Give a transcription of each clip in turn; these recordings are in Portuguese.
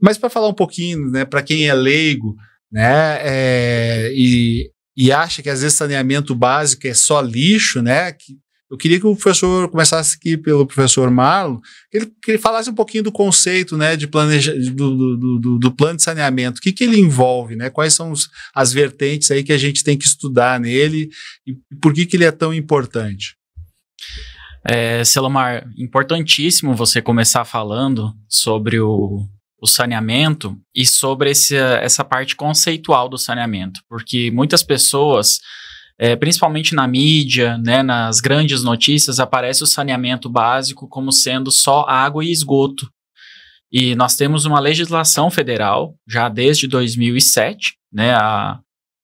Mas para falar um pouquinho, né, para quem é leigo, né, e acha que às vezes saneamento básico é só lixo, né, eu queria que o professor começasse aqui pelo professor Marlon, que ele falasse um pouquinho do conceito, né, de do plano de saneamento, o que ele envolve, né, quais são as vertentes aí que a gente tem que estudar nele e por que ele é tão importante. Selomar, importantíssimo você começar falando sobre o saneamento e sobre essa parte conceitual do saneamento, porque muitas pessoas, principalmente na mídia, né, nas grandes notícias, aparece o saneamento básico como sendo só água e esgoto. E nós temos uma legislação federal, já desde 2007, né,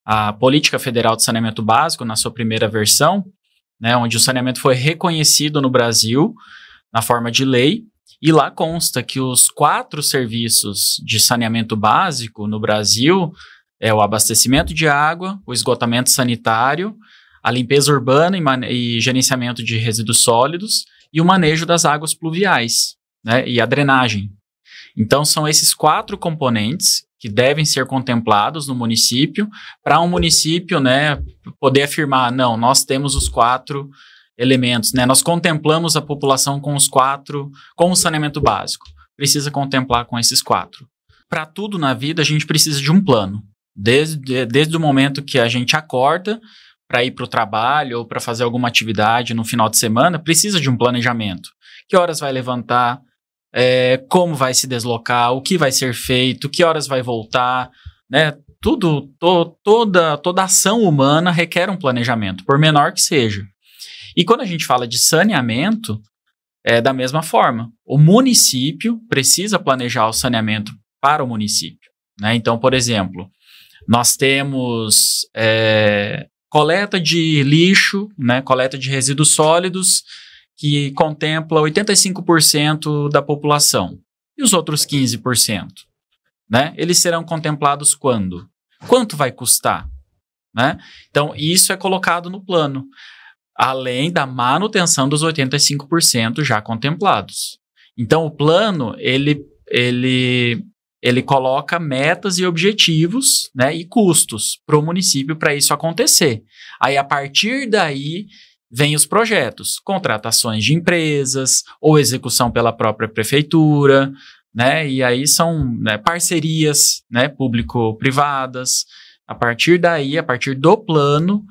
a Política Federal de Saneamento Básico, na sua primeira versão, né, onde o saneamento foi reconhecido no Brasil na forma de lei, e lá consta que os 4 serviços de saneamento básico no Brasil é o abastecimento de água, o esgotamento sanitário, a limpeza urbana e gerenciamento de resíduos sólidos e o manejo das águas pluviais, né, e a drenagem. Então, são esses 4 componentes que devem ser contemplados no município para um município, né, poder afirmar, não, nós temos os 4 elementos, né, nós contemplamos a população com os 4, com o saneamento básico. Precisa contemplar com esses 4. Para tudo na vida, a gente precisa de um plano. Desde o momento que a gente acorda para ir para o trabalho ou para fazer alguma atividade no final de semana, precisa de um planejamento. Que horas vai levantar, como vai se deslocar, o que vai ser feito, que horas vai voltar, né? Toda ação humana requer um planejamento, por menor que seja. E quando a gente fala de saneamento, é da mesma forma. O município precisa planejar o saneamento para o município, né? Então, por exemplo, nós temos coleta de lixo, né, coleta de resíduos sólidos, que contempla 85% da população. E os outros 15%? Né? Eles serão contemplados quando? Quanto vai custar? Né? Então, isso é colocado no plano, além da manutenção dos 85% já contemplados. Então, o plano, ele coloca metas e objetivos, né, e custos para o município para isso acontecer. Aí, a partir daí, vem os projetos, contratações de empresas ou execução pela própria prefeitura, né, e aí são, né, parcerias, né, público-privadas. A partir daí, a partir do plano,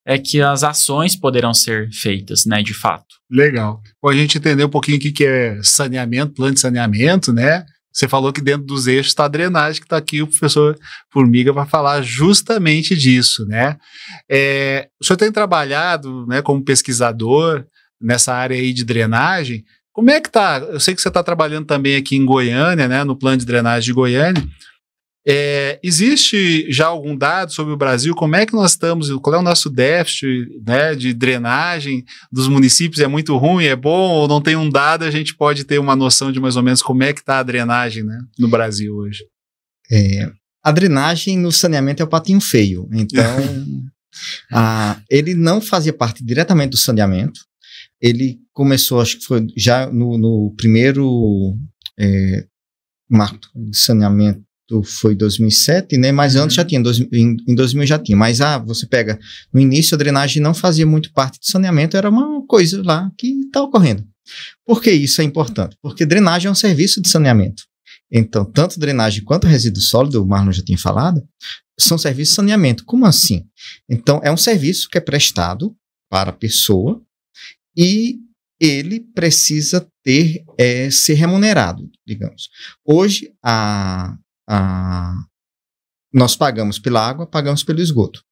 é que as ações poderão ser feitas, né, de fato. Legal. Bom, a gente entendeu um pouquinho o que é saneamento, plano de saneamento, né? Você falou que dentro dos eixos está a drenagem, que está aqui o professor Formiga para falar justamente disso, né? O senhor tem trabalhado, né, como pesquisador nessa área aí de drenagem. Como é que está? Eu sei que você está trabalhando também aqui em Goiânia, né, no plano de drenagem de Goiânia. Existe já algum dado sobre o Brasil? Como é que nós estamos? Qual é o nosso déficit, né, de drenagem dos municípios? É muito ruim, é bom? Ou não tem um dado? A gente pode ter uma noção de mais ou menos como é que está a drenagem, né, no Brasil hoje? A drenagem no saneamento é o patinho feio. Então, ele não fazia parte diretamente do saneamento. Ele começou, acho que foi já no primeiro marco de saneamento, foi 2007, né? Mas antes já tinha, em 2000 já tinha. Mas você pega, no início a drenagem não fazia muito parte do saneamento, era uma coisa lá que está ocorrendo. Por que isso é importante? Porque drenagem é um serviço de saneamento. Então, tanto drenagem quanto resíduo sólido, o Marlon já tinha falado, são serviços de saneamento. Como assim? Então, é um serviço que é prestado para a pessoa e ele precisa ser remunerado, digamos. Hoje, nós pagamos pela água, pagamos pelo esgoto.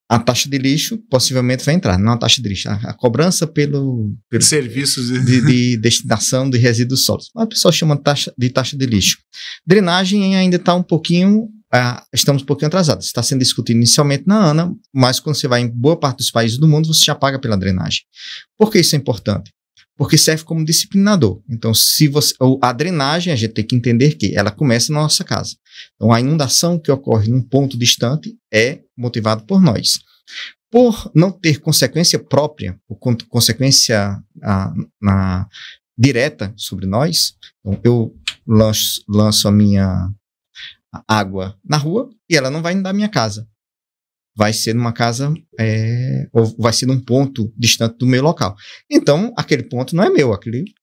A taxa de lixo possivelmente vai entrar, não a taxa de lixo, a cobrança pelo serviços de destinação de resíduos sólidos. A pessoa chama de taxa de lixo. Drenagem ainda está um pouquinho, estamos um pouquinho atrasados. Está sendo discutido inicialmente na ANA, mas quando você vai em boa parte dos países do mundo, você já paga pela drenagem. Por que isso é importante? Porque serve como disciplinador. Então, a drenagem, a gente tem que entender que ela começa na nossa casa. Então, a inundação que ocorre num ponto distante é motivada por nós. Por não ter consequência própria, ou consequência direta sobre nós, então, eu lanço a minha água na rua e ela não vai inundar a minha casa. Vai ser numa casa, ou vai ser num ponto distante do meu local. Então, aquele ponto não é meu,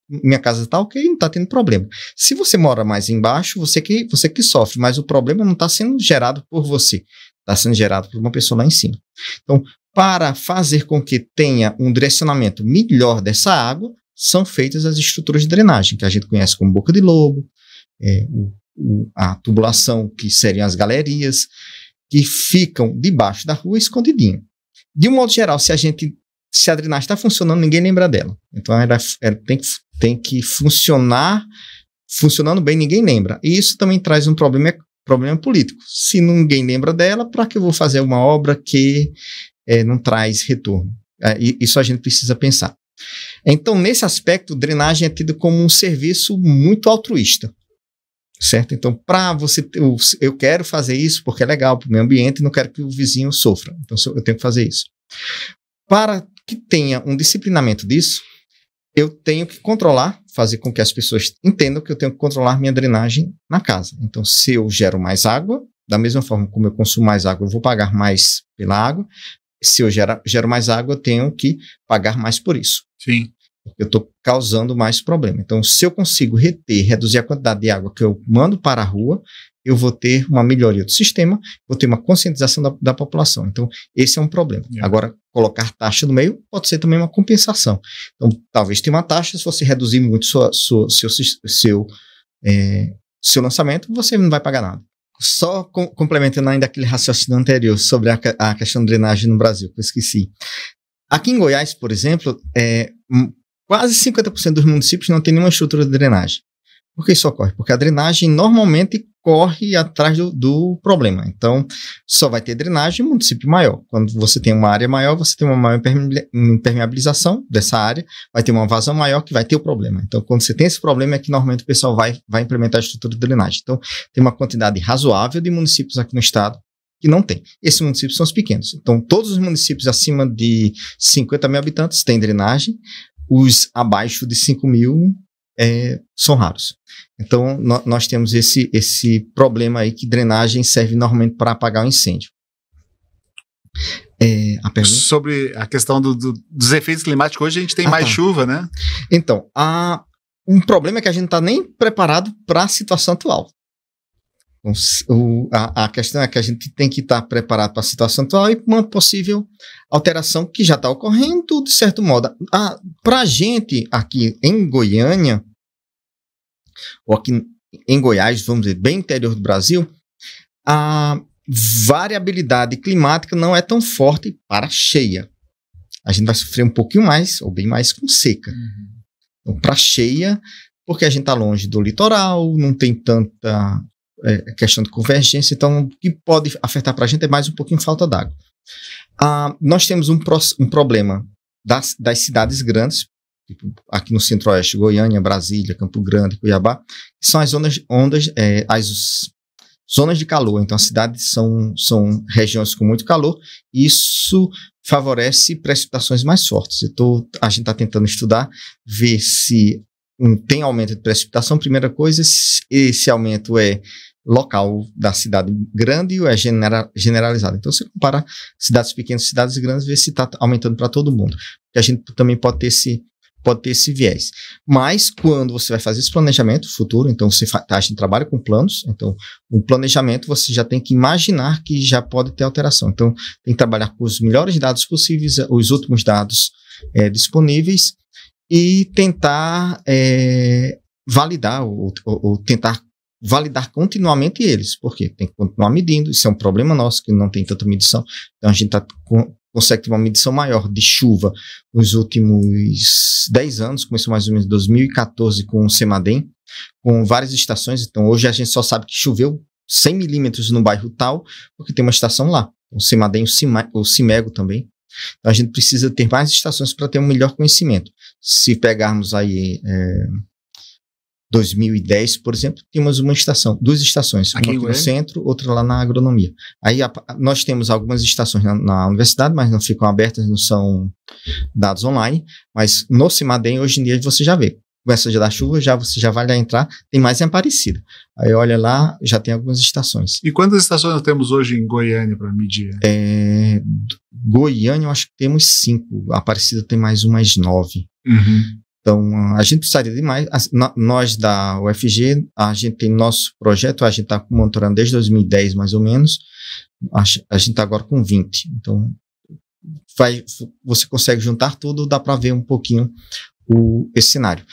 minha casa está ok, não está tendo problema. Se você mora mais embaixo, você que sofre, mas o problema não está sendo gerado por você, está sendo gerado por uma pessoa lá em cima. Então, para fazer com que tenha um direcionamento melhor dessa água, são feitas as estruturas de drenagem, que a gente conhece como boca de lobo, a tubulação, que seriam as galerias, que ficam debaixo da rua escondidinho. De um modo geral, se a drenagem está funcionando, ninguém lembra dela. Então, ela tem que funcionando bem, ninguém lembra. E isso também traz um problema político. Se ninguém lembra dela, para que eu vou fazer uma obra que não traz retorno? Isso a gente precisa pensar. Então, nesse aspecto, drenagem é tido como um serviço muito altruísta. Certo? Então, eu quero fazer isso porque é legal para o meio ambiente e não quero que o vizinho sofra. Então, eu tenho que fazer isso. Para que tenha um disciplinamento disso, eu tenho que fazer com que as pessoas entendam que eu tenho que controlar minha drenagem na casa. Então, se eu gero mais água, da mesma forma como eu consumo mais água, eu vou pagar mais pela água. Se eu gero mais água, eu tenho que pagar mais por isso. Sim. Eu estou causando mais problema. Então, se eu consigo reduzir a quantidade de água que eu mando para a rua, eu vou ter uma melhoria do sistema, vou ter uma conscientização da população. Então, esse é um problema. Agora, colocar taxa no meio pode ser também uma compensação. Então, talvez tenha uma taxa, se você reduzir muito seu lançamento, você não vai pagar nada. Só complementando ainda aquele raciocínio anterior sobre a questão de drenagem no Brasil, que eu esqueci. Aqui em Goiás, por exemplo, quase 50% dos municípios não tem nenhuma estrutura de drenagem. Por que isso ocorre? Porque a drenagem normalmente corre atrás do problema. Então, só vai ter drenagem em município maior. Quando você tem uma área maior, você tem uma maior impermeabilização dessa área, vai ter uma vazão maior que vai ter o problema. Então, quando você tem esse problema, é que normalmente o pessoal vai implementar a estrutura de drenagem. Então, tem uma quantidade razoável de municípios aqui no estado que não tem. Esses municípios são os pequenos. Então, todos os municípios acima de 50 mil habitantes têm drenagem, os abaixo de 5 mil são raros. Então, nós temos esse problema aí que drenagem serve normalmente para apagar o incêndio. A pergunta? Sobre a questão dos efeitos climáticos, hoje a gente tem mais chuva, né? Então, um problema é que a gente não está nem preparado para a situação atual. A questão é que a gente tem que estar preparado para a situação atual e uma possível alteração que já está ocorrendo, de certo modo. Para a gente aqui em Goiânia, ou aqui em Goiás, vamos dizer, bem interior do Brasil, a variabilidade climática não é tão forte para cheia. A gente vai sofrer um pouquinho mais, ou bem mais, com seca. Então, para cheia, porque a gente está longe do litoral, não tem tanta questão de convergência, então o que pode afetar para a gente é mais um pouquinho falta d'água. Nós temos um problema das cidades grandes, tipo aqui no centro-oeste, Goiânia, Brasília, Campo Grande, Cuiabá, que são as zonas de calor. Então, as cidades são regiões com muito calor, e isso favorece precipitações mais fortes. A gente está tentando estudar, ver se tem aumento de precipitação. Primeira coisa, esse aumento é local da cidade grande ou é generalizado. Então, você compara cidades pequenas e cidades grandes, vê se está aumentando para todo mundo. Porque a gente também pode ter esse viés. Mas, quando você vai fazer esse planejamento futuro, então a gente trabalha com planos, então o planejamento você já tem que imaginar que já pode ter alteração. Então, tem que trabalhar com os melhores dados possíveis, os últimos dados disponíveis, e tentar validar ou tentar validar continuamente eles, porque tem que continuar medindo. Isso é um problema nosso, que não tem tanta medição. Então, a gente consegue ter uma medição maior de chuva nos últimos 10 anos, começou mais ou menos em 2014 com o CEMADEM, com várias estações. Então, hoje a gente só sabe que choveu 100 milímetros no bairro tal, porque tem uma estação lá. O CEMADEM, o CIMEGO também. Então, a gente precisa ter mais estações para ter um melhor conhecimento. Se pegarmos aí 2010, por exemplo, tínhamos duas estações, uma aqui no centro, outra lá na agronomia. Aí nós temos algumas estações na universidade, mas não ficam abertas, não são dados online, mas no CIMADEM hoje em dia você já vê. começa a dar chuva, você já vai lá entrar, tem mais em Aparecida. Aí olha lá, já tem algumas estações. E quantas estações nós temos hoje em Goiânia para medir? Goiânia, eu acho que temos 5. Aparecida tem mais umas 9. Uhum. Então, a gente precisaria de mais. Nós da UFG, a gente tem nosso projeto, a gente está monitorando desde 2010, mais ou menos. A gente está agora com 20. Então, você consegue juntar tudo, dá para ver um pouquinho esse cenário.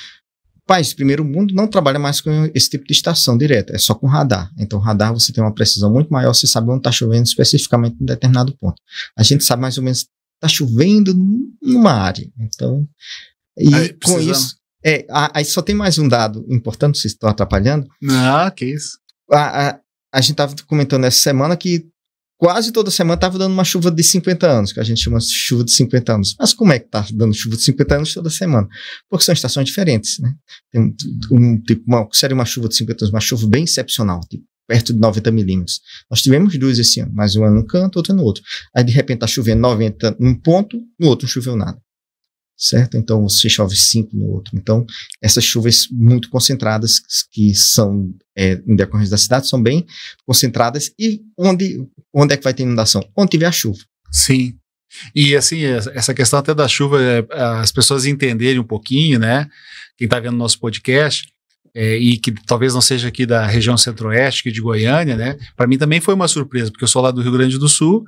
Países do primeiro mundo não trabalha mais com esse tipo de estação direta, é só com radar. Então, radar você tem uma precisão muito maior, você sabe onde está chovendo especificamente em determinado ponto. A gente sabe mais ou menos está chovendo numa área. Então, e com isso, aí só tem mais um dado importante, vocês estão atrapalhando. Ah, que isso. A gente estava comentando essa semana que quase toda semana estava dando uma chuva de 50 anos, que a gente chama de chuva de 50 anos. Mas como é que está dando chuva de 50 anos toda semana? Porque são estações diferentes, né? Tem seria uma chuva de 50 anos, uma chuva bem excepcional, tipo, perto de 90 milímetros. Nós tivemos 2 esse ano, mas uma num canto, outra no outro. Aí, de repente, está chovendo 90 num ponto, no outro não choveu nada. Certo? Então, você chove 5 no outro. Então, essas chuvas muito concentradas, que são em decorrência da cidade, são bem concentradas. E onde é que vai ter inundação? Onde tiver a chuva. Sim. E, assim, essa questão até da chuva, as pessoas entenderem um pouquinho, né? Quem está vendo nosso podcast, e que talvez não seja aqui da região centro-oeste, aqui de Goiânia, né? Para mim também foi uma surpresa, porque eu sou lá do Rio Grande do Sul,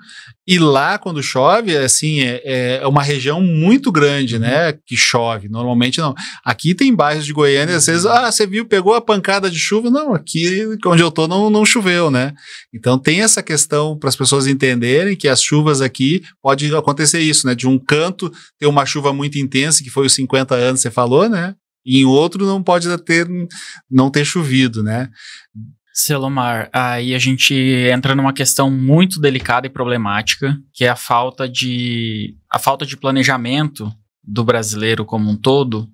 e lá quando chove, assim, é uma região muito grande, né? Que chove, normalmente não. Aqui tem bairros de Goiânia, às vezes, você viu, pegou a pancada de chuva, não, aqui onde eu tô não choveu, né? Então tem essa questão para as pessoas entenderem que as chuvas aqui, pode acontecer isso, né? De um canto ter uma chuva muito intensa, que foi os 50 anos, você falou, né? E em outro não ter chovido, né? Selomar, aí a gente entra numa questão muito delicada e problemática, que é a falta de planejamento do brasileiro como um todo,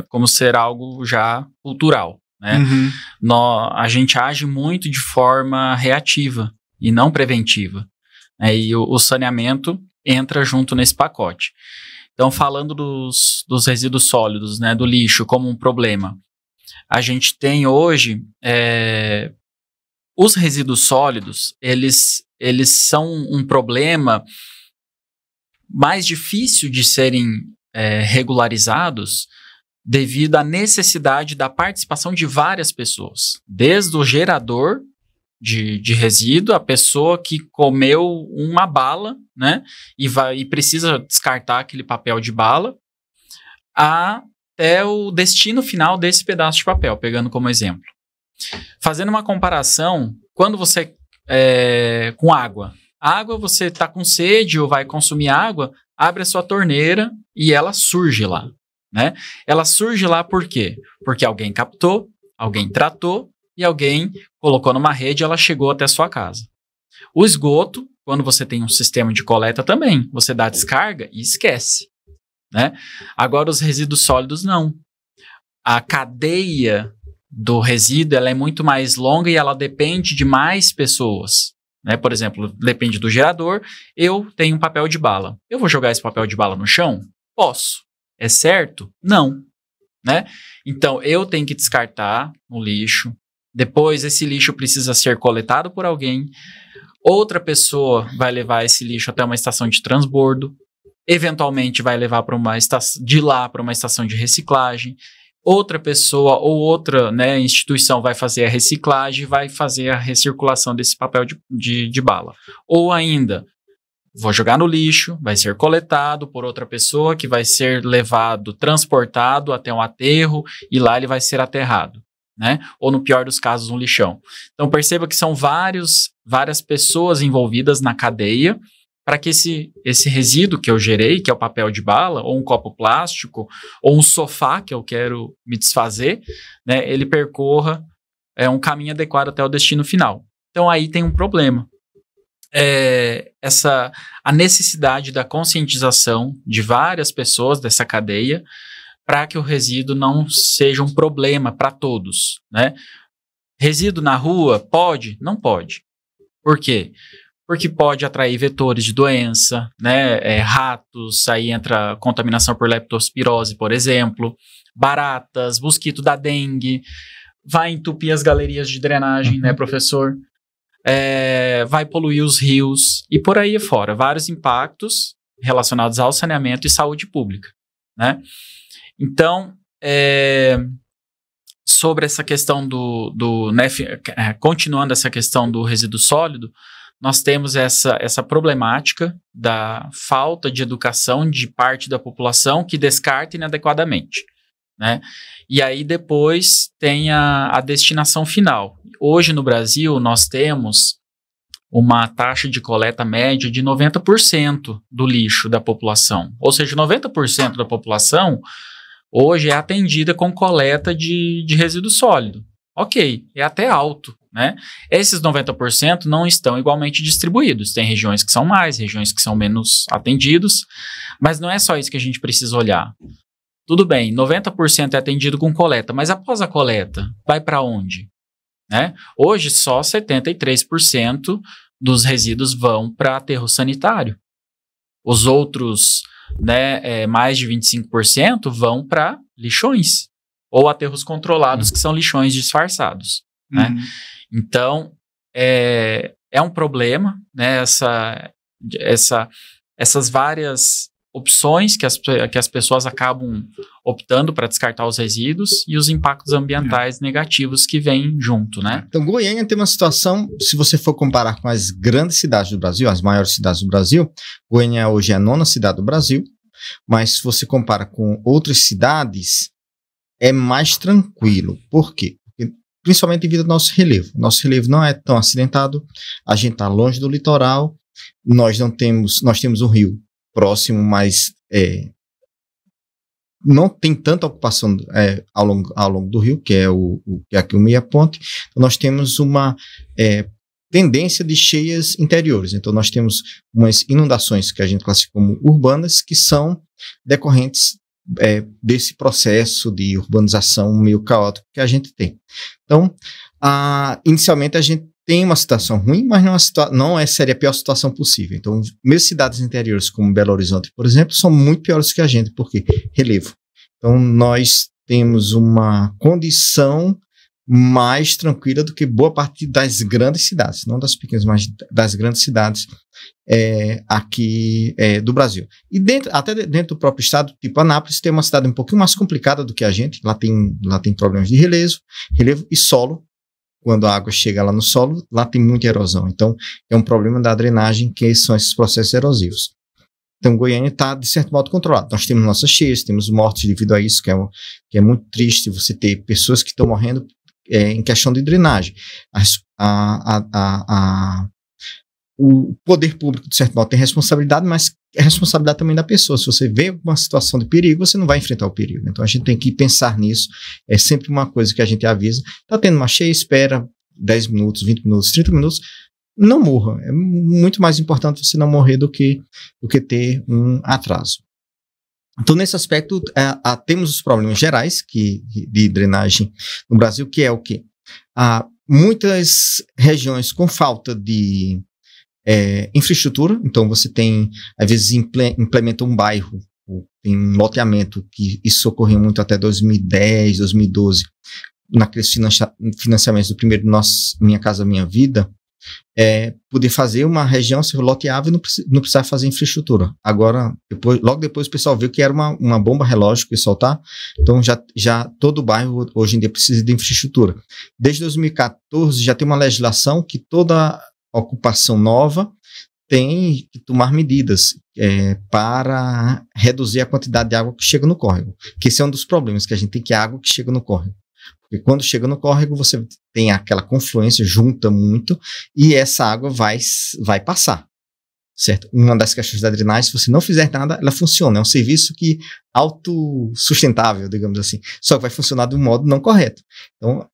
como ser algo já cultural, né? Uhum. A gente age muito de forma reativa e não preventiva, né? E o saneamento entra junto nesse pacote. Então, falando dos resíduos sólidos, né, do lixo como um problema, a gente tem hoje os resíduos sólidos, eles são um problema mais difícil de serem regularizados devido à necessidade da participação de várias pessoas, desde o gerador de resíduo, a pessoa que comeu uma bala, né, e precisa descartar aquele papel de bala, até o destino final desse pedaço de papel, pegando como exemplo. Fazendo uma comparação, quando você, com água, você está com sede ou vai consumir água, abre a sua torneira e ela surge lá, né? Ela surge lá por quê? Porque alguém captou, alguém tratou, e alguém colocou numa rede e ela chegou até a sua casa. O esgoto, quando você tem um sistema de coleta também, você dá a descarga e esquece, né? Agora, os resíduos sólidos, não. A cadeia do resíduo ela é muito mais longa e ela depende de mais pessoas, né? Por exemplo, depende do gerador. Eu tenho um papel de bala. Eu vou jogar esse papel de bala no chão? Posso. É certo? Não. Né? Então, eu tenho que descartar no lixo. Depois, esse lixo precisa ser coletado por alguém. Outra pessoa vai levar esse lixo até uma estação de transbordo. Eventualmente, vai levar de lá para uma estação de reciclagem. Outra pessoa ou outra, né, instituição vai fazer a reciclagem, vai fazer a recirculação desse papel de bala. Ou ainda, vou jogar no lixo, vai ser coletado por outra pessoa que vai ser levado, transportado até um aterro e lá ele vai ser aterrado. Né? Ou no pior dos casos, um lixão. Então perceba que são várias pessoas envolvidas na cadeia para que esse resíduo que eu gerei, que é o papel de bala, ou um copo plástico, ou um sofá que eu quero me desfazer, né, ele percorra um caminho adequado até o destino final. Então aí tem um problema. A necessidade da conscientização de várias pessoas dessa cadeia para que o resíduo não seja um problema para todos, né? Resíduo na rua, pode? Não pode. Por quê? porque pode atrair vetores de doença, né? Ratos, aí entra contaminação por leptospirose, por exemplo, baratas, mosquito da dengue, vai entupir as galerias de drenagem, né, professor? Vai poluir os rios e por aí afora. Vários impactos relacionados ao saneamento e saúde pública, né? Então, sobre essa questão continuando essa questão do resíduo sólido, nós temos essa problemática da falta de educação de parte da população que descarta inadequadamente, né? E aí depois tem a destinação final. Hoje no Brasil nós temos uma taxa de coleta média de 90% do lixo da população. Ou seja, 90% da população hoje é atendida com coleta de resíduo sólido. Ok, é até alto, né? Esses 90% não estão igualmente distribuídos. Tem regiões que são mais, regiões que são menos atendidos, mas não é só isso que a gente precisa olhar. Tudo bem, 90% é atendido com coleta, mas após a coleta, vai para onde? Né? Hoje, só 73% dos resíduos vão para aterro sanitário. Os outros, né, mais de 25% vão para lixões ou aterros controlados, que são lixões disfarçados. Né? Então, é um problema, né, essas várias opções que as pessoas acabam optando para descartar os resíduos e os impactos ambientais negativos que vêm junto, né? Então, Goiânia tem uma situação, se você for comparar com as grandes cidades do Brasil, as maiores cidades do Brasil, Goiânia hoje é a 9ª cidade do Brasil, mas se você compara com outras cidades, é mais tranquilo. Por quê? Porque, principalmente devido ao nosso relevo. Nosso relevo não é tão acidentado, a gente está longe do litoral, nós temos um rio próximo, mas não tem tanta ocupação ao longo do rio, que é aqui o meia ponte. Então, nós temos uma tendência de cheias interiores. Então, nós temos umas inundações que a gente classifica como urbanas, que são decorrentes desse processo de urbanização meio caótico que a gente tem. Então, inicialmente a gente tem uma situação ruim, mas não seria a pior situação possível. Então, mesmo cidades interiores como Belo Horizonte, por exemplo, são muito piores que a gente, porque relevo. Então, nós temos uma condição mais tranquila do que boa parte das grandes cidades, não das pequenas, mas das grandes cidades aqui do Brasil. E até dentro do próprio estado, tipo Anápolis, tem uma cidade um pouquinho mais complicada do que a gente. Lá tem problemas de relevo e solo. Quando a água chega lá no solo, lá tem muita erosão. Então, é um problema da drenagem, que são esses processos erosivos. Então, Goiânia está, de certo modo, controlado. Nós temos nossas cheias, temos mortes devido a isso, que é muito triste você ter pessoas que estão morrendo em questão de drenagem. O poder público, de certo modo, tem responsabilidade, mas é responsabilidade também da pessoa. Se você vê uma situação de perigo, você não vai enfrentar o perigo. Então, a gente tem que pensar nisso. É sempre uma coisa que a gente avisa. Está tendo uma cheia, espera 10 minutos, 20 minutos, 30 minutos. Não morra. É muito mais importante você não morrer do que ter um atraso. Então, nesse aspecto, temos os problemas gerais de drenagem no Brasil, que é o quê? Muitas regiões com falta de infraestrutura. Então, você tem, às vezes, implementa um bairro, tem um loteamento, que isso ocorreu muito até 2010, 2012, naqueles financiamentos do primeiro Minha Casa Minha Vida, poder fazer uma região ser loteável e não precisar fazer infraestrutura. Agora, logo depois o pessoal viu que era uma bomba relógio que ia soltar, então já todo bairro hoje em dia precisa de infraestrutura. Desde 2014 já tem uma legislação que toda ocupação nova tem que tomar medidas para reduzir a quantidade de água que chega no córrego, que esse é um dos problemas, que a gente tem que água que chega no córrego. Porque quando chega no córrego, você tem aquela confluência, junta muito, e essa água vai passar, certo? Uma das questões da drenagem, se você não fizer nada, ela funciona. É um serviço autossustentável, digamos assim. Só que vai funcionar de um modo não correto. Então,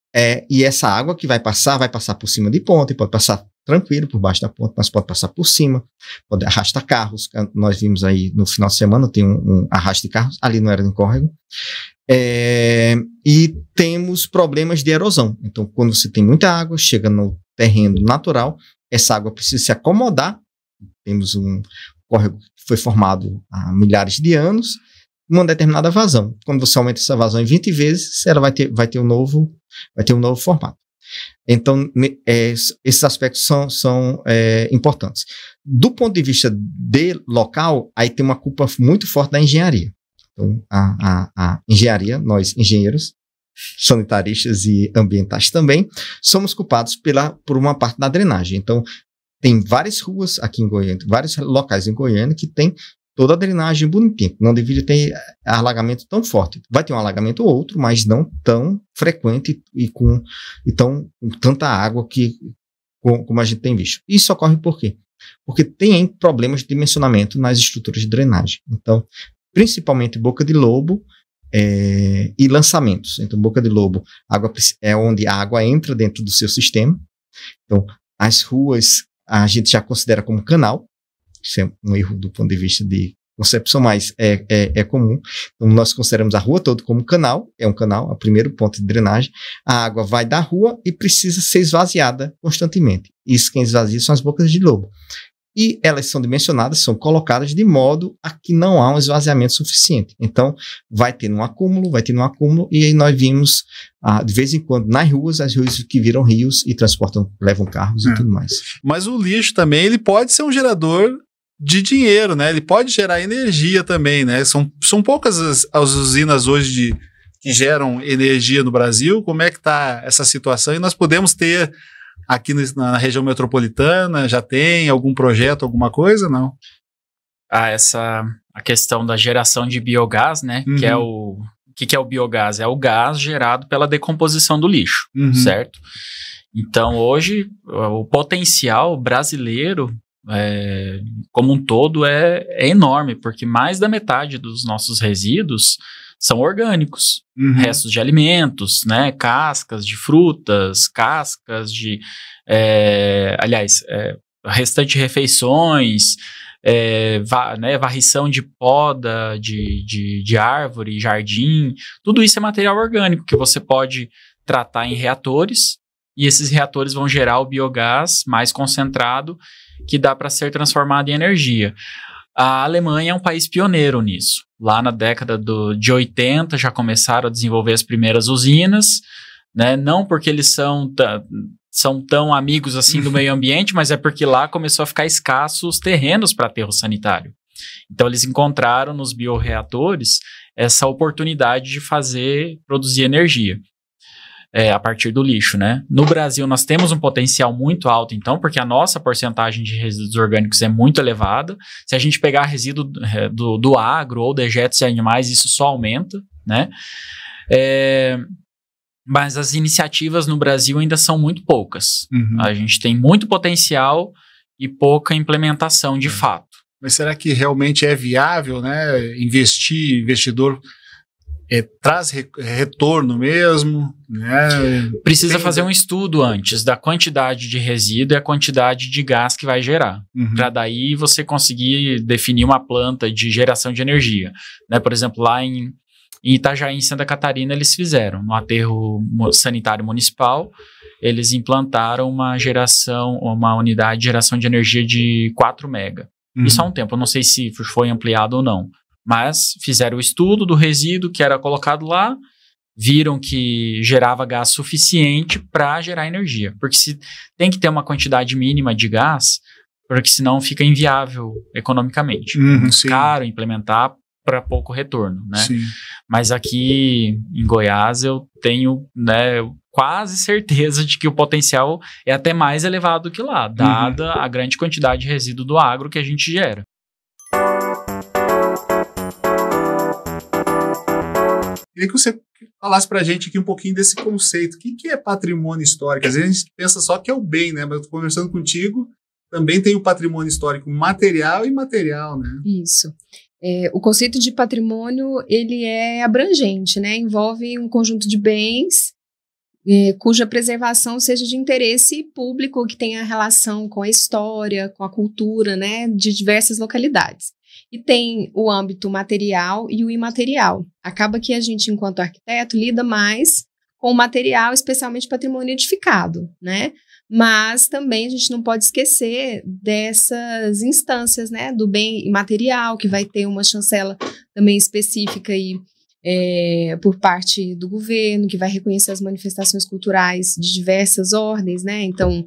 e essa água que vai passar por cima de ponte, pode passar tranquilo por baixo da ponte, mas pode passar por cima, pode arrastar carros. Nós vimos aí no final de semana, tem um arrasto de carros, ali não era no córrego. E temos problemas de erosão. Então, quando você tem muita água, chega no terreno natural, essa água precisa se acomodar. Temos um córrego que foi formado há milhares de anos, uma determinada vazão. Quando você aumenta essa vazão em 20 vezes, ela vai ter um novo formato. Então, esses aspectos são importantes. Do ponto de vista de local, aí tem uma culpa muito forte da engenharia. Então, a engenharia, nós engenheiros, sanitaristas e ambientais também, somos culpados por uma parte da drenagem. Então, tem várias ruas aqui em Goiânia, vários locais em Goiânia que tem toda a drenagem bonitinha. Não deveria ter alagamento tão forte. Vai ter um alagamento ou outro, mas não tão frequente e com tanta água como a gente tem visto. Isso ocorre por quê? Porque tem problemas de dimensionamento nas estruturas de drenagem. Então, principalmente boca de lobo e lançamentos. Então, boca de lobo é onde a água entra dentro do seu sistema. Então, as ruas a gente já considera como canal. Isso é um erro do ponto de vista de concepção, mas é comum. Então, nós consideramos a rua toda como canal. É um canal, é o primeiro ponto de drenagem. A água vai da rua e precisa ser esvaziada constantemente. Isso quem esvazia são as bocas de lobo. E elas são dimensionadas, são colocadas de modo a que não há um esvaziamento suficiente. Então, vai ter um acúmulo, e aí nós vimos, de vez em quando, nas ruas, as ruas que viram rios e levam carros e tudo mais. Mas o lixo também, ele pode ser um gerador de dinheiro, né? Ele pode gerar energia também, né? São poucas as usinas hoje que geram energia no Brasil. Como é que está essa situação? E nós podemos ter aqui na região metropolitana, já tem algum projeto, alguma coisa? Não? A questão da geração de biogás, né? Uhum. Que é o biogás? É o gás gerado pela decomposição do lixo, certo? Então, hoje, o potencial brasileiro, como um todo, é enorme, porque mais da metade dos nossos resíduos são orgânicos, restos de alimentos, né, cascas de frutas, cascas de, restante de refeições, varrição de poda de árvore, jardim, tudo isso é material orgânico que você pode tratar em reatores, e esses reatores vão gerar o biogás mais concentrado, que dá para ser transformado em energia. A Alemanha é um país pioneiro nisso. Lá na década de 80 já começaram a desenvolver as primeiras usinas, né? Não porque eles são tão amigos assim do meio ambiente, mas é porque lá começou a ficar escasso os terrenos para aterro sanitário. Então eles encontraram nos bioreatores essa oportunidade de produzir energia. A partir do lixo, né? No Brasil, nós temos um potencial muito alto, então, porque a nossa porcentagem de resíduos orgânicos é muito elevada. Se a gente pegar resíduo do agro ou dejetos de animais, isso só aumenta, né? Mas as iniciativas no Brasil ainda são muito poucas. A gente tem muito potencial e pouca implementação de fato. Mas será que realmente é viável, né? Investidor traz retorno mesmo, né? Precisa fazer um estudo antes da quantidade de resíduo e a quantidade de gás que vai gerar, para daí você conseguir definir uma planta de geração de energia, né? Por exemplo, lá em Itajaí, em Santa Catarina, eles fizeram, no aterro sanitário municipal, eles implantaram uma unidade de geração de energia de 4 mega. Isso há um tempo, eu não sei se foi ampliado ou não. Mas fizeram o estudo do resíduo que era colocado lá, viram que gerava gás suficiente para gerar energia. Porque tem que ter uma quantidade mínima de gás, porque senão fica inviável economicamente. Muito caro implementar para pouco retorno, né? Sim. Mas aqui em Goiás eu tenho, né, quase certeza de que o potencial é até mais elevado que lá, dada a grande quantidade de resíduo do agro que a gente gera. Queria que você falasse para a gente aqui um pouquinho desse conceito. O que é patrimônio histórico? Às vezes a gente pensa só que é o bem, né? Mas eu tô conversando contigo, também tem o patrimônio histórico material e imaterial, né? Isso. O conceito de patrimônio, ele é abrangente, né? Envolve um conjunto de bens cuja preservação seja de interesse público, que tenha relação com a história, com a cultura, né? De diversas localidades. E tem o âmbito material e o imaterial. Acaba que a gente, enquanto arquiteto, lida mais com o material, especialmente patrimônio edificado, né? Mas também a gente não pode esquecer dessas instâncias, né, do bem imaterial, que vai ter uma chancela também específica aí, por parte do governo, que vai reconhecer as manifestações culturais de diversas ordens, né? Então,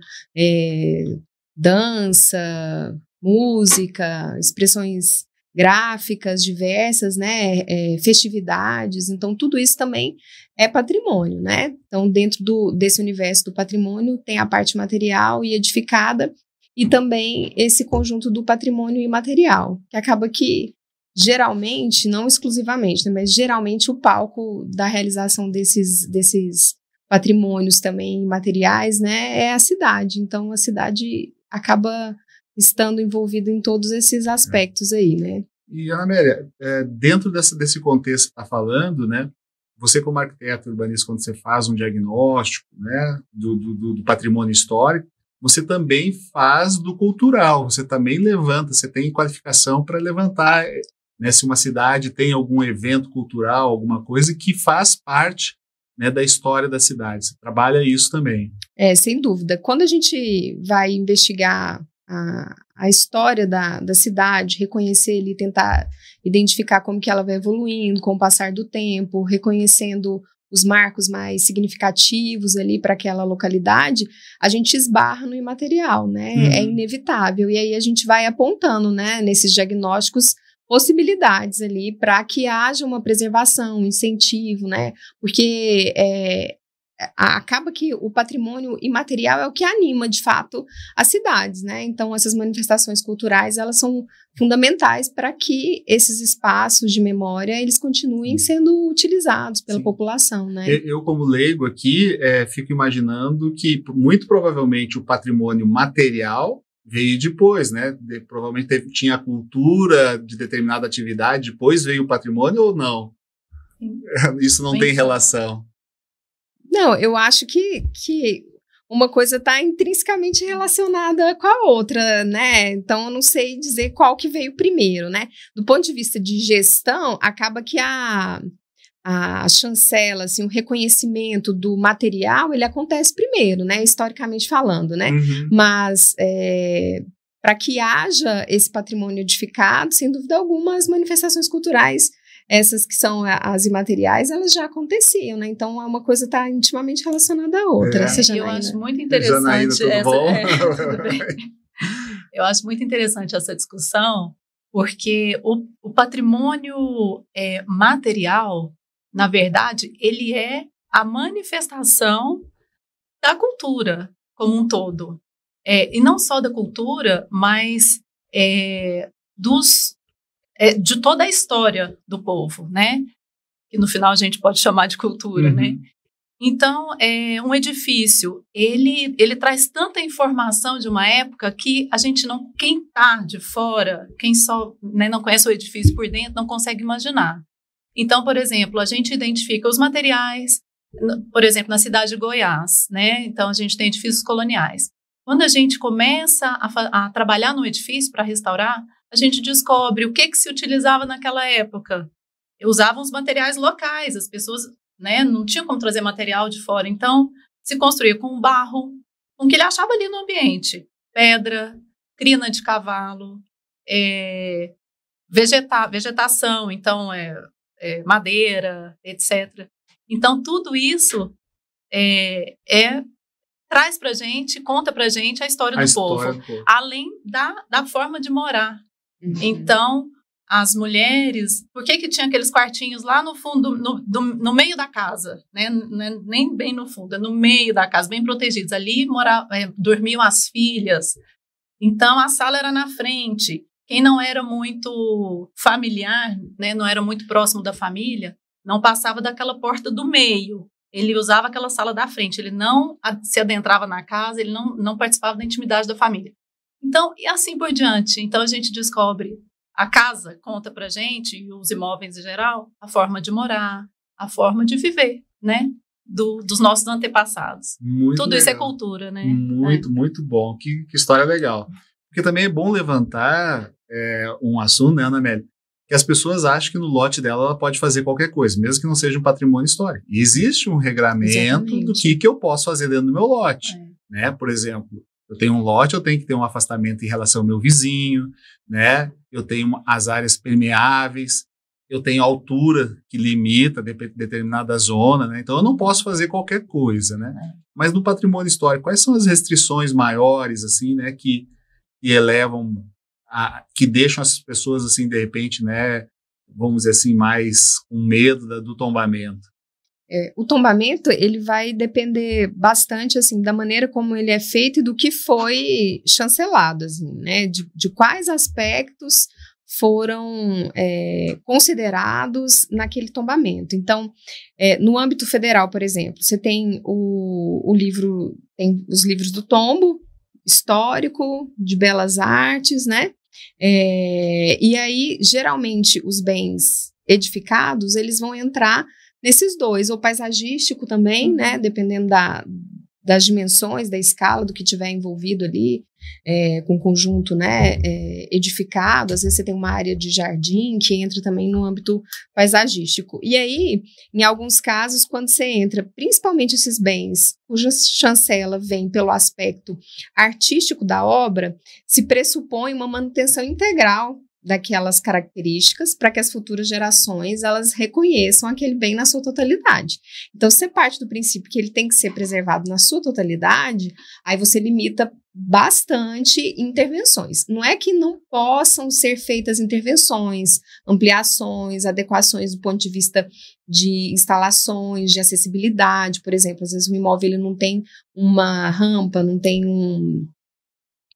dança, música, expressões gráficas diversas, né, festividades, então tudo isso também é patrimônio, né? Então, dentro desse universo do patrimônio tem a parte material e edificada e também esse conjunto do patrimônio imaterial, que acaba que geralmente, não exclusivamente, né, mas geralmente o palco da realização desses patrimônios também imateriais, né, é a cidade. Então, a cidade acaba estando envolvida em todos esses aspectos aí, né? E, Ana Amélia, dentro desse contexto que está falando, né, você como arquiteto urbanista, quando você faz um diagnóstico, né, do patrimônio histórico, você também faz do cultural, você também levanta, você tem qualificação para levantar, né, se uma cidade tem algum evento cultural, alguma coisa que faz parte, né, da história da cidade. Você trabalha isso também. Sem dúvida. Quando a gente vai investigar a história da cidade, reconhecer ali, tentar identificar como que ela vai evoluindo com o passar do tempo, reconhecendo os marcos mais significativos ali para aquela localidade, a gente esbarra no imaterial, né? É inevitável. E aí a gente vai apontando, né, nesses diagnósticos, possibilidades ali para que haja uma preservação, um incentivo, né? Porque acaba que o patrimônio imaterial é o que anima, de fato, as cidades, né? Então, essas manifestações culturais, elas são fundamentais para que esses espaços de memória, eles continuem sendo utilizados pela população, né? Eu, como leigo aqui, fico imaginando que, muito provavelmente, o patrimônio material veio depois, né? Provavelmente tinha a cultura de determinada atividade, depois veio o patrimônio ou não? Isso não tem relação. Não, eu acho que uma coisa está intrinsecamente relacionada com a outra, né? Então, eu não sei dizer qual que veio primeiro, né? Do ponto de vista de gestão, acaba que a chancela, assim, o reconhecimento do material, ele acontece primeiro, né? Historicamente falando, né? Mas para que haja esse patrimônio edificado, sem dúvida alguma, as manifestações culturais, essas que são as imateriais, elas já aconteciam, né? Então, uma coisa está intimamente relacionada à outra. Eu acho muito interessante tudo bem. Eu acho muito interessante essa discussão, porque o patrimônio material, na verdade, ele é a manifestação da cultura como um todo. E não só da cultura, mas de toda a história do povo, né? Que no final a gente pode chamar de cultura, né? Então, um edifício, ele traz tanta informação de uma época que a gente não, quem está de fora, quem só, né, não conhece o edifício por dentro, não consegue imaginar. Então, por exemplo, a gente identifica os materiais, por exemplo, na cidade de Goiás, né? Então, a gente tem edifícios coloniais. Quando a gente começa a trabalhar no edifício para restaurar, a gente descobre o que se utilizava naquela época. Usavam os materiais locais, as pessoas, né, não tinham como trazer material de fora, então se construía com barro, com o que ele achava ali no ambiente, pedra, crina de cavalo, vegetação, então madeira, etc. Então tudo isso traz pra gente, conta pra gente a história do povo, além da forma de morar. Então, as mulheres, por que tinha aqueles quartinhos lá no fundo, no meio da casa, né? Nem bem no fundo, no meio da casa, bem protegidos. Ali dormiam as filhas. Então, a sala era na frente. Quem não era muito familiar, né, não era muito próximo da família, não passava daquela porta do meio. Ele usava aquela sala da frente. Ele não se adentrava na casa, ele não participava da intimidade da família. Então, e assim por diante. Então, a gente descobre, a casa conta pra gente, e os imóveis em geral, a forma de morar, a forma de viver, né? Dos nossos antepassados. Tudo legal. Isso é cultura, né? Muito bom. Que história legal. Porque também é bom levantar um assunto, né, Ana Amélia? que as pessoas acham que no lote dela ela pode fazer qualquer coisa, mesmo que não seja um patrimônio histórico. E existe um regramento do que eu posso fazer dentro do meu lote, né? Por exemplo, eu tenho um lote, eu tenho que ter um afastamento em relação ao meu vizinho, né? Eu tenho as áreas permeáveis, eu tenho a altura que limita determinada zona, né? Então eu não posso fazer qualquer coisa, né? Mas no patrimônio histórico, quais são as restrições maiores, assim, né? Que elevam, que deixam as pessoas, assim, de repente, né? Vamos dizer assim, mais com medo do tombamento? O tombamento, ele vai depender bastante, assim, da maneira como ele é feito e do que foi chancelado, assim, né? De quais aspectos foram considerados naquele tombamento. Então, no âmbito federal, por exemplo, você tem o livro, tem os livros do tombo histórico, de belas artes, né? E aí, geralmente, os bens edificados, eles vão entrar nesses dois, ou paisagístico também, né? Dependendo das dimensões, da escala do que tiver envolvido ali, com o conjunto, né, edificado. Às vezes você tem uma área de jardim que entra também no âmbito paisagístico. E aí, em alguns casos, quando você entra, principalmente esses bens cuja chancela vem pelo aspecto artístico da obra, se pressupõe uma manutenção integral daquelas características para que as futuras gerações elas reconheçam aquele bem na sua totalidade. Então, se você parte do princípio que ele tem que ser preservado na sua totalidade, aí você limita bastante intervenções. Não é que não possam ser feitas intervenções, ampliações, adequações do ponto de vista de instalações, de acessibilidade, por exemplo. Às vezes o imóvel ele não tem uma rampa, não tem um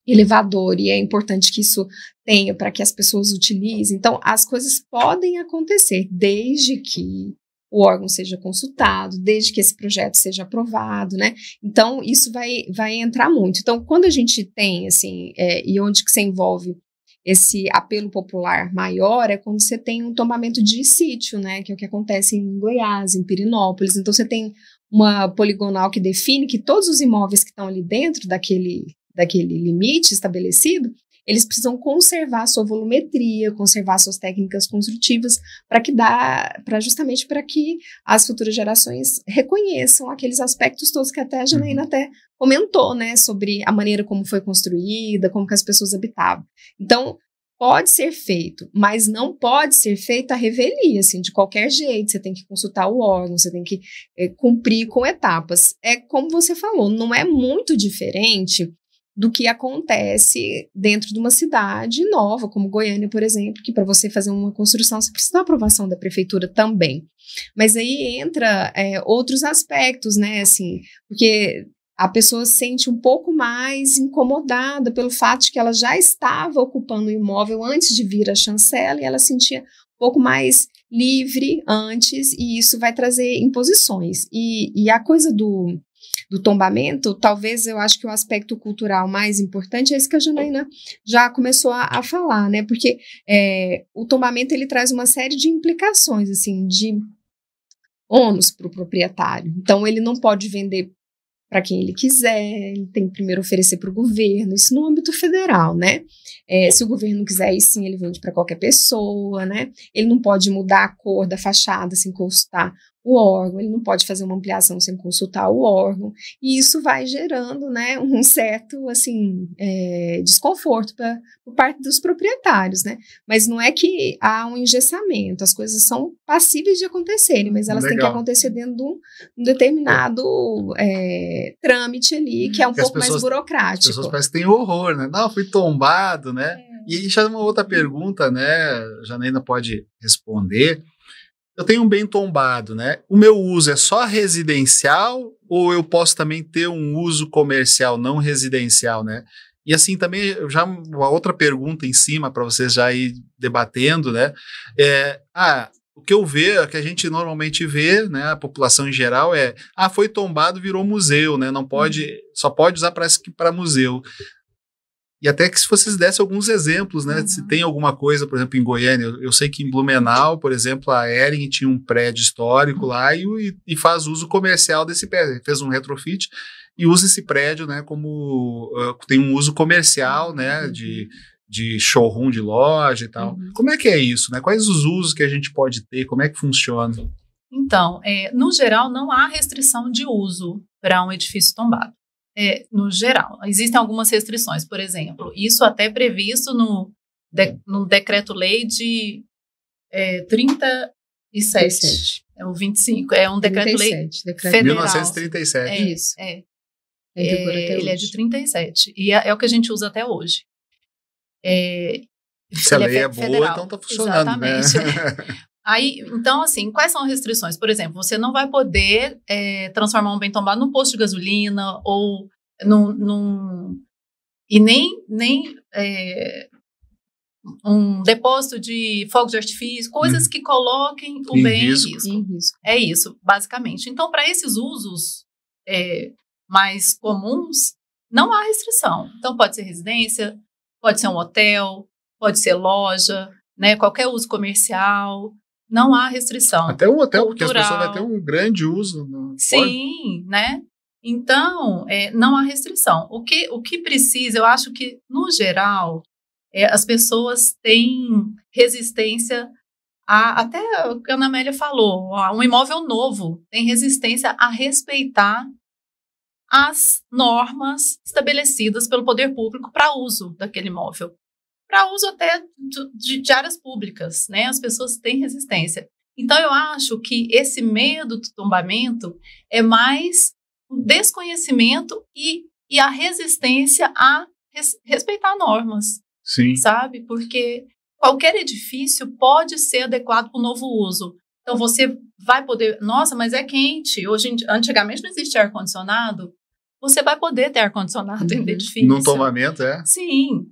elevador, e é importante que isso tenha para que as pessoas utilizem. Então, as coisas podem acontecer desde que o órgão seja consultado, desde que esse projeto seja aprovado, né? Então, isso vai entrar muito. Então, quando a gente tem, assim, e onde que você envolve esse apelo popular maior, é quando você tem um tombamento de sítio, né? Que é o que acontece em Goiás, em Pirinópolis. Então, você tem uma poligonal que define que todos os imóveis que estão ali dentro daquele limite estabelecido, eles precisam conservar sua volumetria, conservar suas técnicas construtivas, justamente para que as futuras gerações reconheçam aqueles aspectos todos que até a Janaína até comentou, né, sobre a maneira como foi construída, como que as pessoas habitavam. Então, pode ser feito, mas não pode ser feito a revelia, assim, de qualquer jeito. Você tem que consultar o órgão, você tem que cumprir com etapas. É como você falou, não é muito diferente do que acontece dentro de uma cidade nova, como Goiânia, por exemplo, que para você fazer uma construção, você precisa da aprovação da prefeitura também. Mas aí entra outros aspectos, né, assim, porque a pessoa se sente um pouco mais incomodada pelo fato de que ela já estava ocupando o imóvel antes de vir a chancela, e ela se sentia um pouco mais livre antes, e isso vai trazer imposições. E a coisa do tombamento, talvez eu acho que o aspecto cultural mais importante é esse que a Janaína já começou a falar, né? Porque o tombamento ele traz uma série de implicações, assim, de ônus para o proprietário. Então, ele não pode vender para quem ele quiser, ele tem que primeiro oferecer para o governo, isso no âmbito federal, né? Se o governo quiser, aí sim ele vende para qualquer pessoa, né? Ele não pode mudar a cor da fachada sem consultar o órgão, ele não pode fazer uma ampliação sem consultar o órgão, e isso vai gerando, né, um certo, assim, desconforto por parte dos proprietários, né? Mas não é que há um engessamento, as coisas são passíveis de acontecerem, mas elas têm que acontecer dentro de um determinado trâmite ali, que é um pouco mais burocrático. As pessoas parecem que têm horror, né? Não, fui tombado, né? E já uma outra pergunta, né, Janaína pode responder. Eu tenho um bem tombado, né? O meu uso é só residencial ou eu posso também ter um uso comercial, não residencial, né? E assim também, já uma outra pergunta em cima para vocês já ir debatendo, né? O que eu vejo, o que a gente normalmente vê, né, a população em geral foi tombado, virou museu, né? Não pode, só pode usar para museu. E até que se vocês dessem alguns exemplos, né? Se tem alguma coisa, por exemplo, em Goiânia, eu sei que em Blumenau, por exemplo, a Hering tinha um prédio histórico lá e faz uso comercial desse prédio. Ele fez um retrofit e usa esse prédio, né, como tem um uso comercial, né, de de showroom de loja e tal. Como é que é isso, né? Quais os usos que a gente pode ter? Como é que funciona? Então, no geral, não há restrição de uso para um edifício tombado. No geral, existem algumas restrições, por exemplo, isso até previsto no decreto-lei de 37, o 25, é um decreto-lei federal. 1937. Isso, ele é de 37, e é o que a gente usa até hoje. Se a lei é boa, federal. Então está funcionando, exatamente, né? Aí, então, assim, quais são as restrições? Por exemplo, você não vai poder transformar um bem tombado num posto de gasolina ou e nem um depósito de fogos de artifício, coisas que coloquem o bem em risco. É isso, basicamente. Então, para esses usos mais comuns, não há restrição. Então, pode ser residência, pode ser um hotel, pode ser loja, né, qualquer uso comercial. Não há restrição. Até um hotel, porque as pessoas vão ter um grande uso. Sim, né? Então, não há restrição. O que precisa, eu acho que, no geral, as pessoas têm resistência até o que a Ana Amélia falou, um imóvel novo tem resistência a respeitar as normas estabelecidas pelo poder público para uso daquele imóvel. Para uso até de áreas públicas, né? As pessoas têm resistência. Então, eu acho que esse medo do tombamento é mais o desconhecimento e a resistência a respeitar normas. Sim. Sabe? Porque qualquer edifício pode ser adequado para o novo uso. Então, você vai poder... Nossa, mas é quente. Antigamente não existia ar-condicionado. Você vai poder ter ar-condicionado dentro do edifício. Num tombamento, Sim.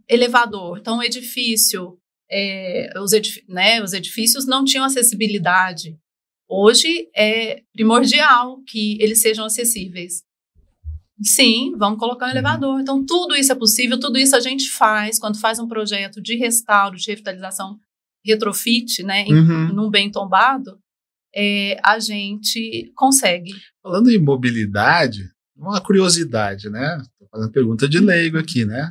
Elevador. Então, edifício, os edifícios não tinham acessibilidade. Hoje é primordial que eles sejam acessíveis. Sim, vamos colocar um elevador. Então, tudo isso é possível, tudo isso a gente faz quando faz um projeto de restauro, de revitalização, retrofit, né, num bem tombado, a gente consegue. Falando em mobilidade, uma curiosidade, né? Estou fazendo pergunta de leigo aqui, né?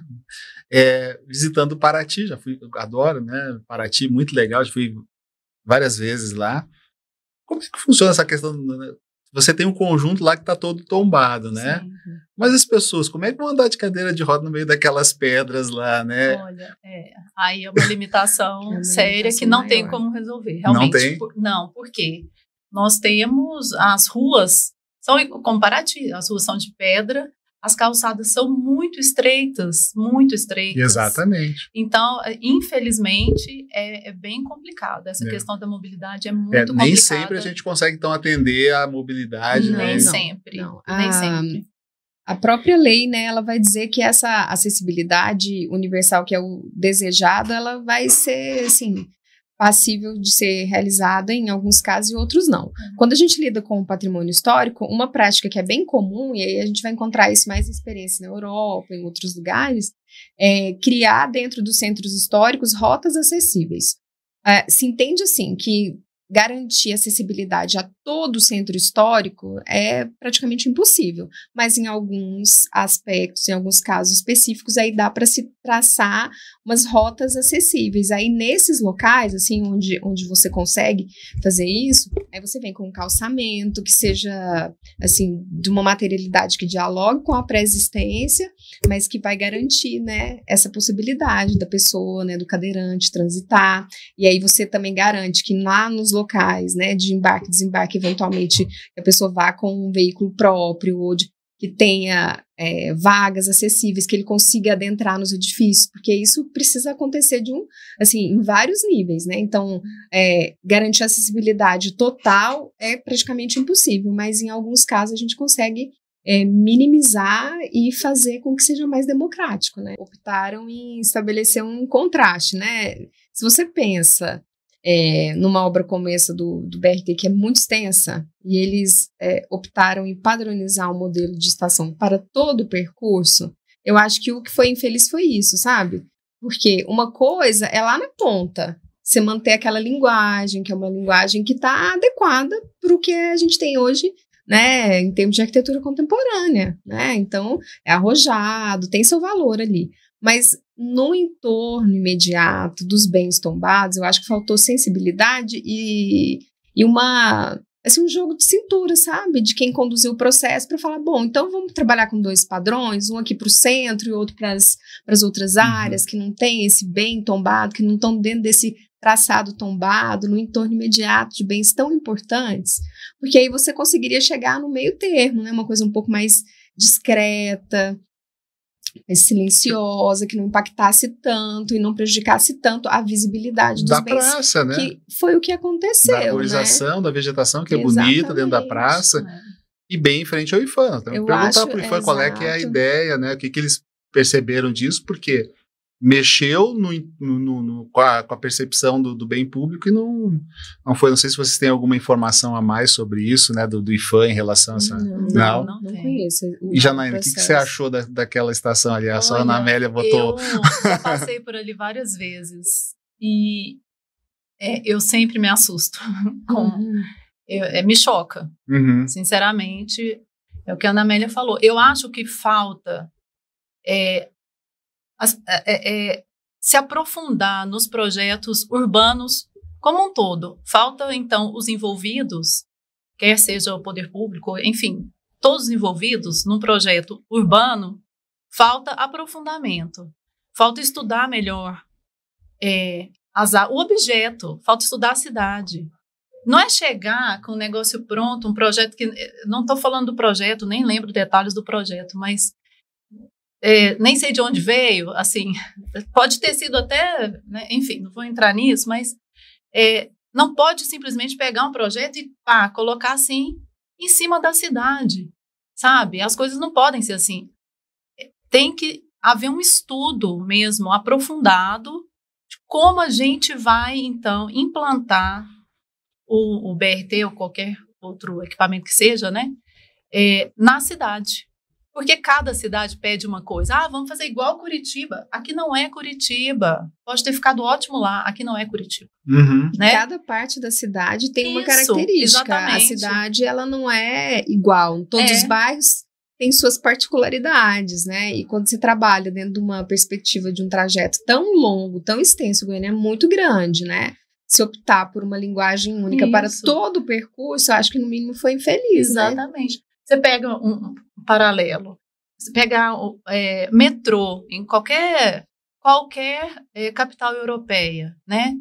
Visitando Paraty, já fui, adoro, né? Paraty, muito legal, já fui várias vezes lá. Como é que funciona essa questão? Você tem um conjunto lá que está todo tombado, né? Sim. Mas as pessoas, como é que vão andar de cadeira de roda no meio daquelas pedras lá, né? Olha, aí é uma limitação séria que não tem como resolver. Realmente, não tem? Não, por quê? Nós temos as ruas, são como Paraty, as ruas são de pedra, as calçadas são muito estreitas, muito estreitas. Exatamente. Então, infelizmente, é bem complicado. Essa questão da mobilidade é muito complicada. Nem sempre a gente consegue, então, atender a mobilidade. Nem sempre. Nem sempre. A própria lei, né, ela vai dizer que essa acessibilidade universal, que é o desejado, ela vai ser, assim, passível de ser realizada em alguns casos e outros não. Quando a gente lida com o patrimônio histórico, uma prática que é bem comum, e aí a gente vai encontrar isso mais em experiência na Europa, em outros lugares, é criar dentro dos centros históricos rotas acessíveis. Se entende assim que garantir acessibilidade a todo o centro histórico é praticamente impossível, mas em alguns aspectos, em alguns casos específicos, aí dá para se traçar umas rotas acessíveis. Aí nesses locais, assim, onde você consegue fazer isso, aí você vem com um calçamento que seja, assim, de uma materialidade que dialogue com a pré-existência, mas que vai garantir, né, essa possibilidade da pessoa, né, do cadeirante transitar, e aí você também garante que lá nos locais, né, de embarque e desembarque, eventualmente a pessoa vá com um veículo próprio, ou que tenha vagas acessíveis, que ele consiga adentrar nos edifícios, porque isso precisa acontecer em vários níveis, né? Então, garantir acessibilidade total é praticamente impossível, mas em alguns casos a gente consegue minimizar e fazer com que seja mais democrático, né? Optaram em estabelecer um contraste, né? Se você pensa numa obra como essa do BRT, que é muito extensa, e eles optaram em padronizar um modelo de estação para todo o percurso, eu acho que o que foi infeliz foi isso, sabe? Porque uma coisa é lá na ponta, você manter aquela linguagem, que é uma linguagem que está adequada para o que a gente tem hoje, né, em termos de arquitetura contemporânea, né? Então, é arrojado, tem seu valor ali. Mas no entorno imediato dos bens tombados, eu acho que faltou sensibilidade e um jogo de cintura, sabe? De quem conduziu o processo para falar, bom, então vamos trabalhar com 2 padrões, um aqui para o centro e outro para as outras áreas que não tem esse bem tombado, que não estão dentro desse traçado tombado, no entorno imediato de bens tão importantes, porque aí você conseguiria chegar no meio termo, né? Uma coisa um pouco mais discreta, silenciosa, que não impactasse tanto e não prejudicasse tanto a visibilidade dos da bens. praça, né? Que foi o que aconteceu, da arborização, né? Da vegetação, que é bonita dentro da praça, e bem em frente ao IPHAN. Então, perguntar para o IPHAN qual é que é a ideia, né? O que eles perceberam disso, porque mexeu com a percepção do bem público e não foi. Não sei se vocês têm alguma informação a mais sobre isso, né, do IPHAN em relação a essa. Não conheço. E Janaína, o que você achou daquela estação ali? A Ana Amélia botou. Eu já passei por ali várias vezes e eu sempre me assusto me choca. Sinceramente, é o que a Ana Amélia falou. Eu acho que falta se aprofundar nos projetos urbanos como um todo. Falta, então, os envolvidos, quer seja o poder público, enfim, todos envolvidos num projeto urbano, falta aprofundamento, falta estudar melhor o objeto, falta estudar a cidade. Não é chegar com um negócio pronto, um projeto que... Não estou falando do projeto, nem lembro detalhes do projeto, mas... nem sei de onde veio, assim, pode ter sido até, né, enfim, não vou entrar nisso, mas não pode simplesmente pegar um projeto e colocar assim em cima da cidade, sabe? As coisas não podem ser assim. Tem que haver um estudo mesmo aprofundado de como a gente vai, então, implantar o BRT ou qualquer outro equipamento que seja, né, na cidade. Porque cada cidade pede uma coisa. Vamos fazer igual Curitiba. Aqui não é Curitiba. Pode ter ficado ótimo lá. Aqui não é Curitiba. Né? Cada parte da cidade tem uma característica. Exatamente. A cidade, ela não é igual. Todos os bairros têm suas particularidades, né? E quando você trabalha dentro de uma perspectiva de um trajeto tão longo, tão extenso, Goiânia é muito grande, né? Se optar por uma linguagem única para todo o percurso, eu acho que no mínimo foi infeliz. Exatamente. Né? Você pega um paralelo, você pega metrô em qualquer capital europeia, né?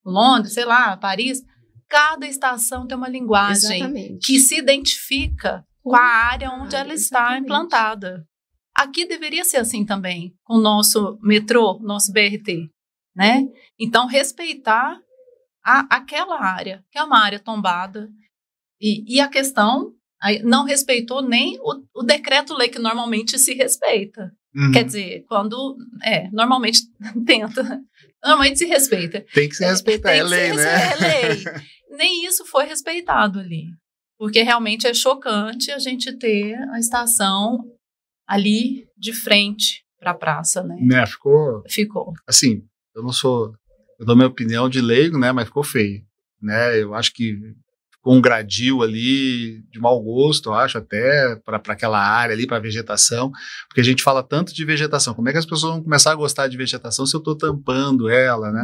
Londres, sei lá, Paris, cada estação tem uma linguagem que se identifica com a área onde ela está implantada. Aqui deveria ser assim também, com o nosso metrô, nosso BRT, né? Então, respeitar aquela área, que é uma área tombada, e a questão... não respeitou nem o decreto-lei que normalmente se respeita. Quer dizer, quando... normalmente tenta. Normalmente se respeita. Tem que se respeitar, é lei, né? É lei. Nem isso foi respeitado ali. Porque realmente é chocante a gente ter a estação ali de frente para a praça, né? Ficou. Assim, eu dou minha opinião de leigo, né? Mas ficou feio, né? Eu acho que com um gradil ali de mau gosto, eu acho, até para aquela área ali, para a vegetação, porque a gente fala tanto de vegetação, como é que as pessoas vão começar a gostar de vegetação se eu estou tampando ela, né?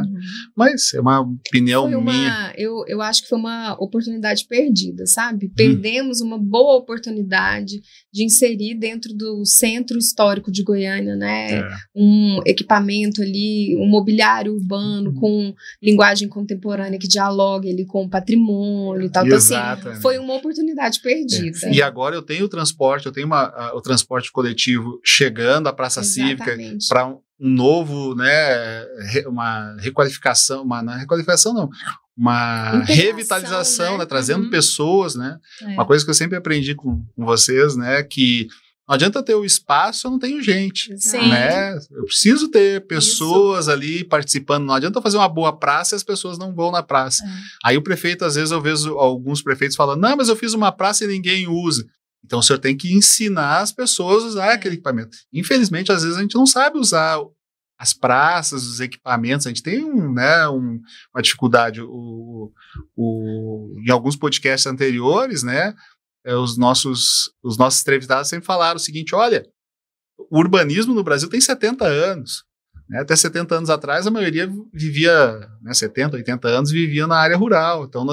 Mas é uma opinião minha. Eu acho que foi uma oportunidade perdida, sabe? Perdemos uma boa oportunidade de inserir dentro do centro histórico de Goiânia, né? Um equipamento ali, um mobiliário urbano com linguagem contemporânea que dialogue ali com o patrimônio e tal. Então, assim, foi uma oportunidade perdida. E agora eu tenho o transporte, o transporte coletivo chegando à Praça Cívica para um novo, né, uma requalificação, uma revitalização, né, trazendo pessoas, né? Uma coisa que eu sempre aprendi com vocês, né, que não adianta ter o espaço, eu não tenho gente, né? Eu preciso ter pessoas ali participando. Não adianta fazer uma boa praça e as pessoas não vão na praça. Aí o prefeito, às vezes eu vejo alguns prefeitos falando, não, mas eu fiz uma praça e ninguém usa. Então o senhor tem que ensinar as pessoas a usar aquele equipamento. Infelizmente, às vezes a gente não sabe usar as praças, os equipamentos. A gente tem uma dificuldade. Em alguns podcasts anteriores, né? Os nossos entrevistados sempre falaram o seguinte, olha, o urbanismo no Brasil tem 70 anos, né? Até 70 anos atrás, a maioria vivia, né, 70, 80 anos, vivia na área rural. Então,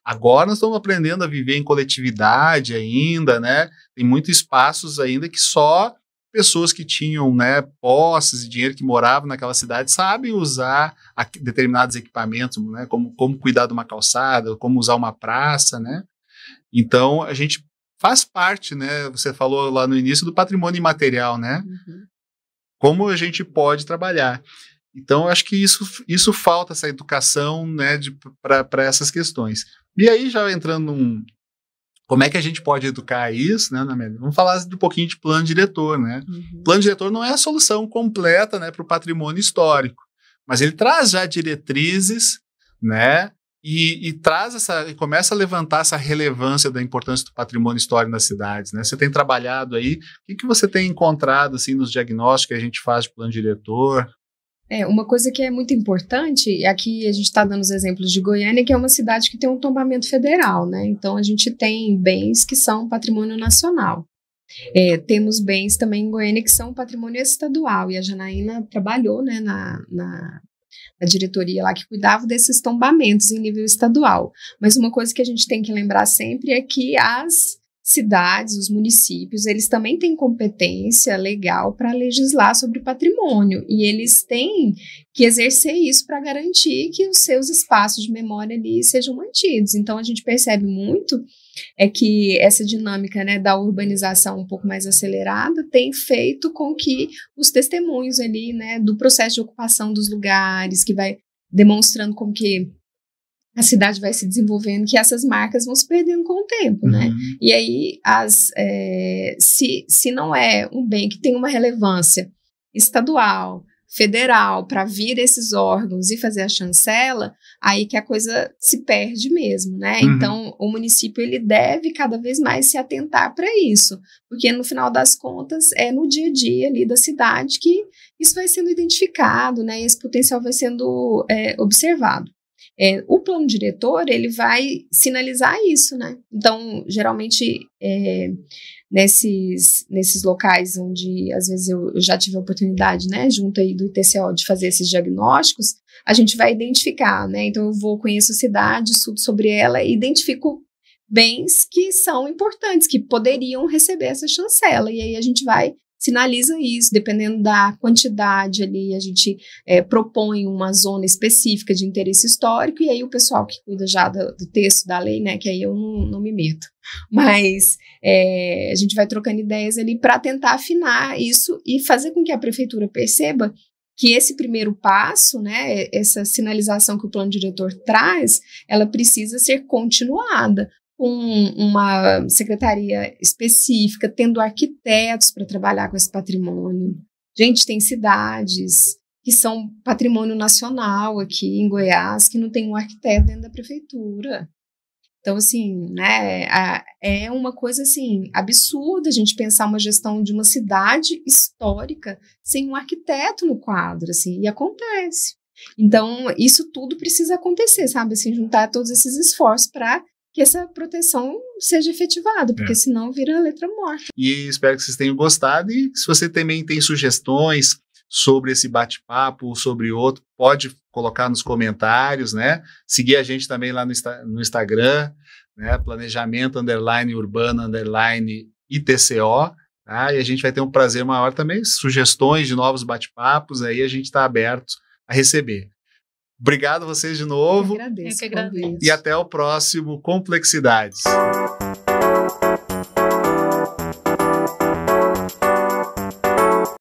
agora nós estamos aprendendo a viver em coletividade ainda, né? Tem muitos espaços ainda que só pessoas que tinham, né, posses e dinheiro, que moravam naquela cidade, sabem usar determinados equipamentos, né? Como cuidar de uma calçada, como usar uma praça, né? Então, a gente faz parte, né? Você falou lá no início do patrimônio imaterial, né? Uhum. Como a gente pode trabalhar. Então, eu acho que isso falta, essa educação, né, para essas questões. E aí, já entrando como é que a gente pode educar isso, né, vamos falar um pouquinho de plano diretor, né? Uhum. Plano diretor não é a solução completa, né, para o patrimônio histórico, mas ele traz já diretrizes, né, e começa a levantar essa relevância da importância do patrimônio histórico nas cidades, né? Você tem trabalhado aí, o que você tem encontrado, assim, nos diagnósticos que a gente faz de plano diretor? Uma coisa que é muito importante, aqui a gente está dando os exemplos de Goiânia, que é uma cidade que tem um tombamento federal, né? Então, a gente tem bens que são patrimônio nacional. Temos bens também em Goiânia que são patrimônio estadual, e a Janaína trabalhou, né, na diretoria lá que cuidava desses tombamentos em nível estadual. Mas uma coisa que a gente tem que lembrar sempre é que as cidades, os municípios, eles também têm competência legal para legislar sobre patrimônio, e eles têm que exercer isso para garantir que os seus espaços de memória ali sejam mantidos. Então, a gente percebe muito que essa dinâmica, né, da urbanização um pouco mais acelerada tem feito com que os testemunhos ali, né, do processo de ocupação dos lugares, que vai demonstrando como que a cidade vai se desenvolvendo, que essas marcas vão se perdendo com o tempo, né? E aí, se não é um bem que tem uma relevância estadual, federal, para vir esses órgãos e fazer a chancela, aí que a coisa se perde mesmo, né? Então, o município, ele deve cada vez mais se atentar para isso, porque no final das contas, é no dia a dia ali da cidade que isso vai sendo identificado, né? E esse potencial vai sendo observado. O plano diretor, ele vai sinalizar isso, né? Então, geralmente, nesses locais onde, às vezes, eu já tive a oportunidade, né, junto aí do ITCO, de fazer esses diagnósticos, a gente vai identificar, né? Então, eu conheço a cidade, estudo sobre ela e identifico bens que são importantes, que poderiam receber essa chancela. E aí, a gente sinaliza isso, dependendo da quantidade ali, a gente propõe uma zona específica de interesse histórico, e aí o pessoal que cuida já do texto da lei, né, que aí eu não me meto, mas a gente vai trocando ideias ali para tentar afinar isso e fazer com que a prefeitura perceba que esse primeiro passo, né, essa sinalização que o plano diretor traz, ela precisa ser continuada, com uma secretaria específica, tendo arquitetos para trabalhar com esse patrimônio. Gente, tem cidades que são patrimônio nacional aqui em Goiás, que não tem um arquiteto dentro da prefeitura. Então, assim, né, é uma coisa, assim, absurda a gente pensar uma gestão de uma cidade histórica sem um arquiteto no quadro, assim, e acontece. Então, isso tudo precisa acontecer, sabe, assim, juntar todos esses esforços para que essa proteção seja efetivada, porque senão vira letra morta. E espero que vocês tenham gostado, e se você também tem sugestões sobre esse bate-papo ou sobre outro, pode colocar nos comentários, né? Seguir a gente também lá no Instagram, né? Planejamento_urbano_ITCO, tá? E a gente vai ter um prazer maior também, sugestões de novos bate-papos, aí a gente está aberto a receber. Obrigado a vocês de novo. Eu que agradeço. E até o próximo Complexidades.